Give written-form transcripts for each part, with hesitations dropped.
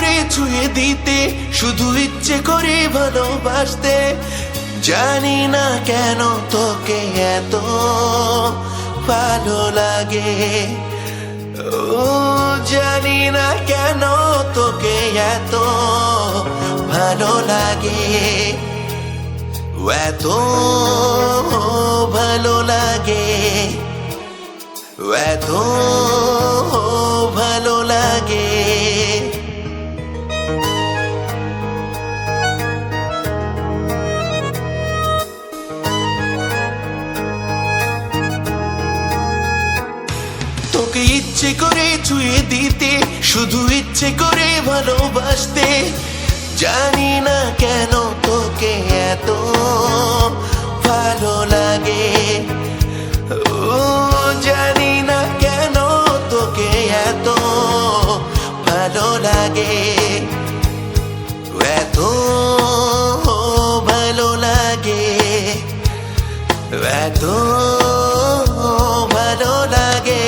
করে ছুঁয়ে দিতে, শুধু ইচ্ছে করে ভালোবাসতে। জানি না কেন তোকে এত ভালো লাগে, ও জানি না কেন তোকে এত ভালো লাগে, এত ভালো লাগে, এত ভালো লাগে। তোকে ইচ্ছে করে ছুঁয়ে দিতে, শুধু ইচ্ছে করে ভালোবাসতে। জানি না কেন তোকে এত ভালো লাগে, ও জানি না কেন তোকে এত ভালো লাগে, এত ভালো লাগে, এত ভালো লাগে।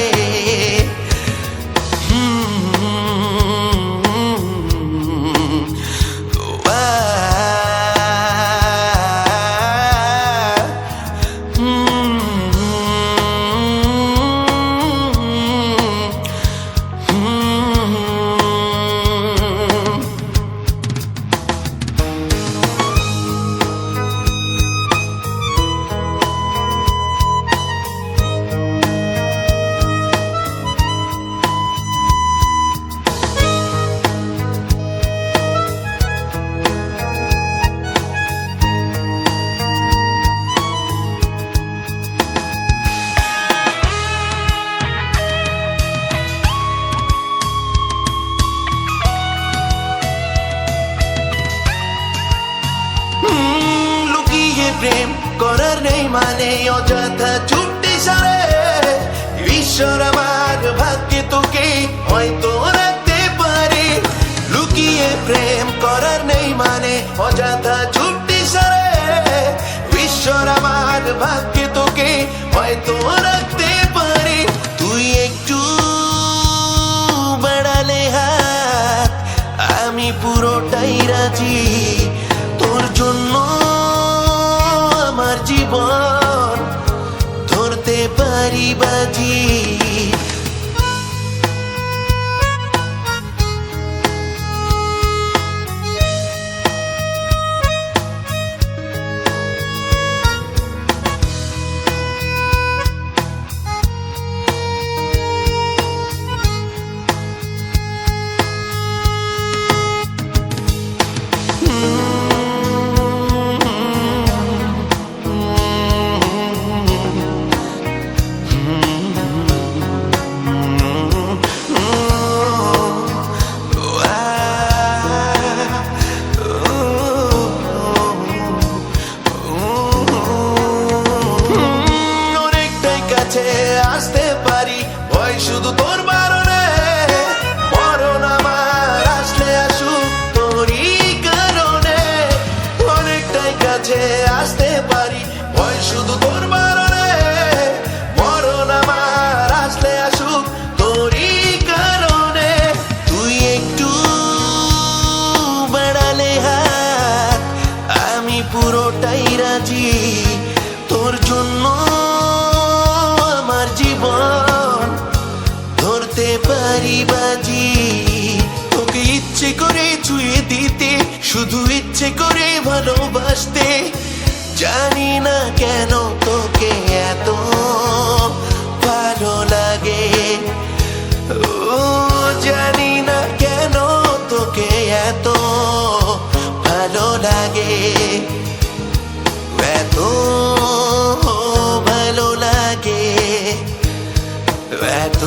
প্রেম করার নেই মানে, অযথা ছুটতে সারে। ঈশ্বর আমার ভাগ্যে তোকে হয়তো রাখতে পারে। লুকিয়ে প্রেম করার নেই মানে, অযথা ছুটতে সারে। ঈশ্বর আমার ভাগ্যে তোকে হয়তো রাখতে পারে। তুই একটু বাড়ালে হাত, আমি পুরোটাই রাজি। তোর জন্য আমার জীবন ধরতে পারি বাজি। আসতে পারি ওই শুধু তোর বারণে, মরণ আমার আসলে আসুক তোরই কারণে। অনেকটাই কাছে আসতে পারি ওই শুধু তোর বারণে, মরণ আমার আসলে আসুক তোরই কারণে। তুই একটু বাড়ালে হাত, আমি পুরোটাই রাজি। তোর জন্য জীবন ধরতে পারি বাজি। তোকে ইচ্ছে করে ছুঁয়ে দিতে, শুধু ইচ্ছে করে ভালোবাসতে। জানি না কেন তোকে এত ভালো লাগে, ও জানি না কেন তোকে এত ভালো লাগে, এত ভালো লাগে, এত